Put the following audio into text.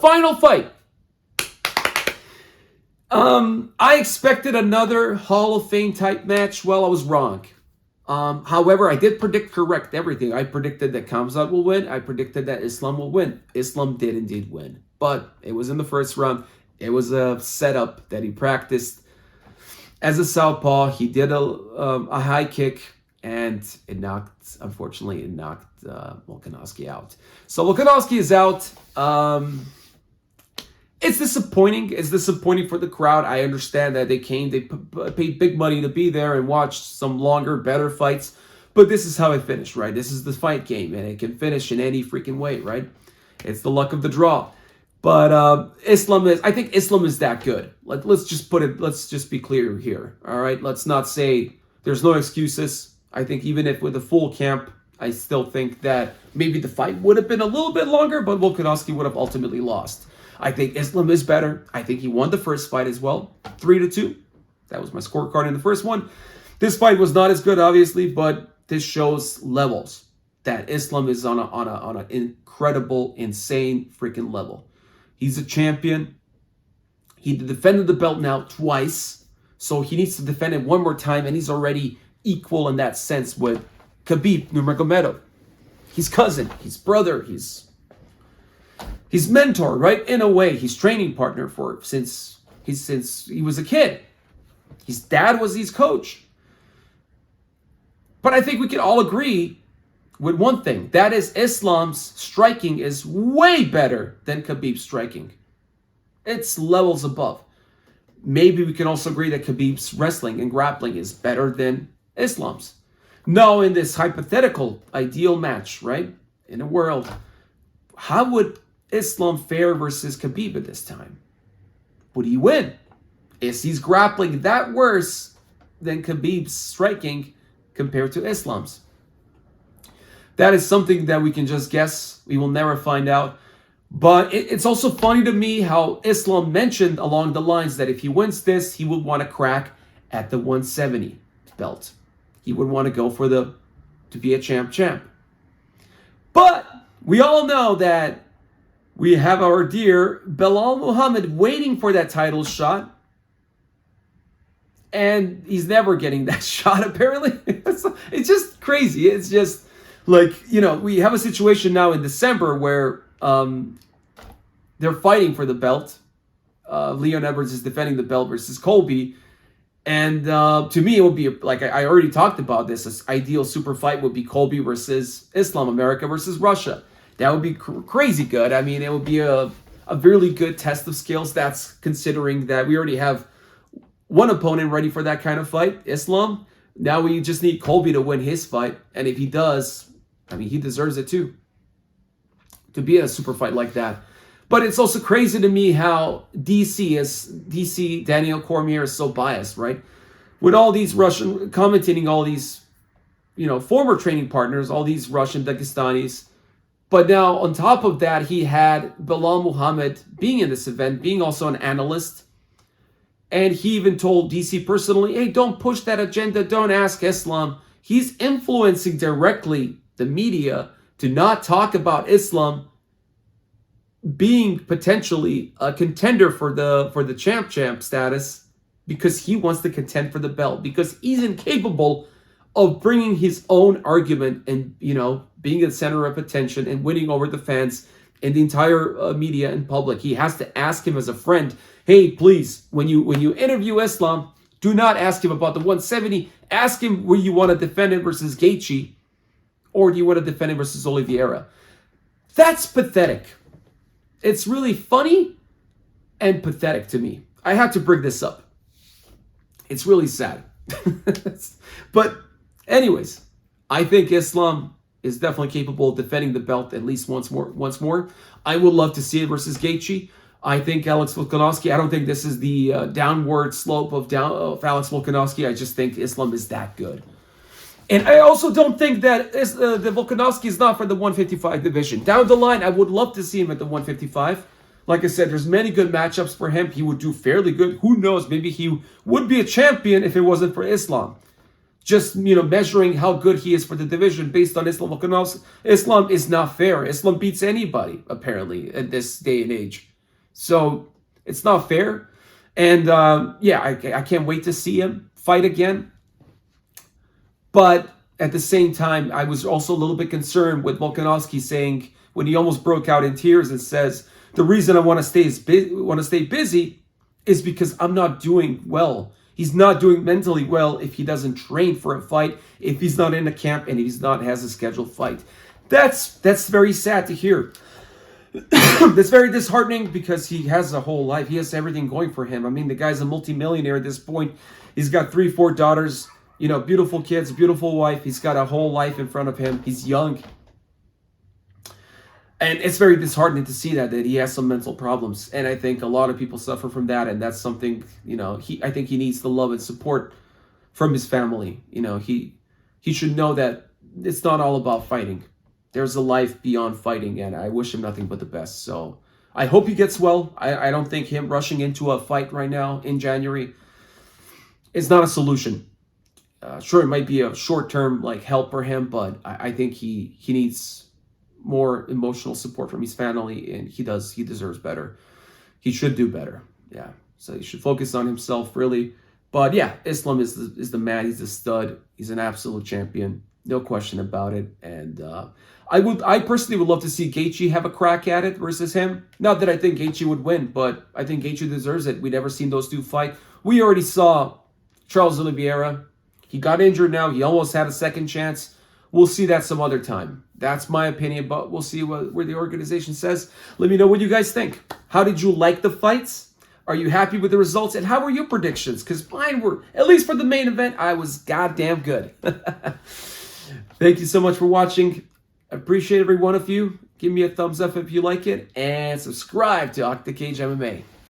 Final fight. I expected another Hall of Fame type match. Well, I was wrong. However, I did predict correct everything. I predicted that Khamzat will win. I predicted that Islam will win. Islam did indeed win. But it was in the first round. It was a setup that he practiced as a southpaw. He did a high kick, and unfortunately, it knocked Volkanovski out. So Volkanovski is out. It's disappointing. It's disappointing for the crowd. I understand that they paid big money to be there and watch some longer, better fights. But this is how it finished, right? This is the fight game, and it can finish in any freaking way, right? It's the luck of the draw. But I think Islam is that good. Let's just be clear here, all right? Let's not say there's no excuses. I think even if with a full camp, I still think that maybe the fight would have been a little bit longer, but Volkanovski would have ultimately lost. I think Islam is better. I think he won the first fight as well, 3-2. That was my scorecard in the first one. This fight was not as good, obviously, but this shows levels that Islam is on an incredible, insane freaking level. He's a champion. He defended the belt now twice, so he needs to defend it one more time, and he's already equal in that sense with Khabib Nurmagomedov. His cousin, his brother, his mentor, right? In a way, his training partner since he was a kid. His dad was his coach. But I think we can all agree with one thing. That is, Islam's striking is way better than Khabib's striking. It's levels above. Maybe we can also agree that Khabib's wrestling and grappling is better than Islam's. No, in this hypothetical ideal match, right? In a world, how would Islam fare versus Khabib at this time? Would he win? Is his grappling that worse than Khabib's striking compared to Islam's? That is something that we can just guess. We will never find out. But it's also funny to me how Islam mentioned along the lines that if he wins this, he would want to crack at the 170 belt. He would want to go to be a champ. But we all know that we have our dear Belal Muhammad waiting for that title shot. And he's never getting that shot, apparently. It's just crazy. It's just like, we have a situation now in December where they're fighting for the belt. Leon Edwards is defending the belt versus Colby. And to me, it would be, like I already talked about this ideal super fight would be Colby versus Islam, America versus Russia. That would be crazy good. I mean, it would be a really good test of skills. That's considering that we already have one opponent ready for that kind of fight, Islam. Now we just need Colby to win his fight. And if he does, I mean, he deserves it too, to be in a super fight like that. But it's also crazy to me how DC, Daniel Cormier is so biased, right? With all these Russian, commentating all these, former training partners, all these Russian Dagestanis. But now, on top of that, he had Belal Muhammad being in this event, being also an analyst. And he even told DC personally, hey, don't push that agenda. Don't ask Islam. He's influencing directly the media to not talk about Islam being potentially a contender for the champ status because he wants to contend for the belt, because he's incapable of bringing his own argument and, being the center of attention and winning over the fans and the entire media and public. He has to ask him as a friend, hey, please, when you interview Islam, do not ask him about the 170. Ask him will you want to defend it versus Gaethje, or do you want to defend it versus Oliveira? That's pathetic. It's really funny and pathetic to me. I had to bring this up. It's really sad. But anyways, I think Islam is definitely capable of defending the belt at least once more. I would love to see it versus Gaethje. I think Alex Volkanovski, I don't think this is the downward slope of Alex Volkanovski. I just think Islam is that good. And I also don't think that the Volkanovski is not for the 155 division. Down the line, I would love to see him at the 155. Like I said, there's many good matchups for him. He would do fairly good. Who knows? Maybe he would be a champion if it wasn't for Islam. Just, measuring how good he is for the division based on Islam Volkanovski. Islam is not fair. Islam beats anybody, apparently, in this day and age. So it's not fair. And yeah, I can't wait to see him fight again. But at the same time, I was also a little bit concerned with Volkanovski saying, when he almost broke out in tears and says, the reason I want to stay busy is because I'm not doing well. He's not doing mentally well if he doesn't train for a fight, if he's not in a camp, and if he's not has a scheduled fight. That's very sad to hear. That's very disheartening because he has a whole life. He has everything going for him. I mean, the guy's a multimillionaire at this point. He's got 3, 4 daughters, you know, beautiful kids, beautiful wife. He's got a whole life in front of him. He's young. And it's very disheartening to see that he has some mental problems. And I think a lot of people suffer from that. And that's something, you know, I think he needs the love and support from his family. You know, he should know that it's not all about fighting. There's a life beyond fighting, and I wish him nothing but the best. So I hope he gets well. I don't think him rushing into a fight right now in January is not a solution. Sure, it might be a short-term like help for him, but I think he needs more emotional support from his family, and he deserves better. He should do better. Yeah. So he should focus on himself, really. But yeah, Islam is the man. He's the stud. He's an absolute champion. No question about it. And I personally would love to see Gaethje have a crack at it versus him. Not that I think Gaethje would win, but I think Gaethje deserves it. We never seen those two fight. We already saw Charles Oliveira. He got injured now. He almost had a second chance. We'll see that some other time. That's my opinion, but we'll see where the organization says. Let me know what you guys think. How did you like the fights? Are you happy with the results? And how were your predictions? Because mine were, at least for the main event, I was goddamn good. Thank you so much for watching. I appreciate every one of you. Give me a thumbs up if you like it. And subscribe to Octacage MMA.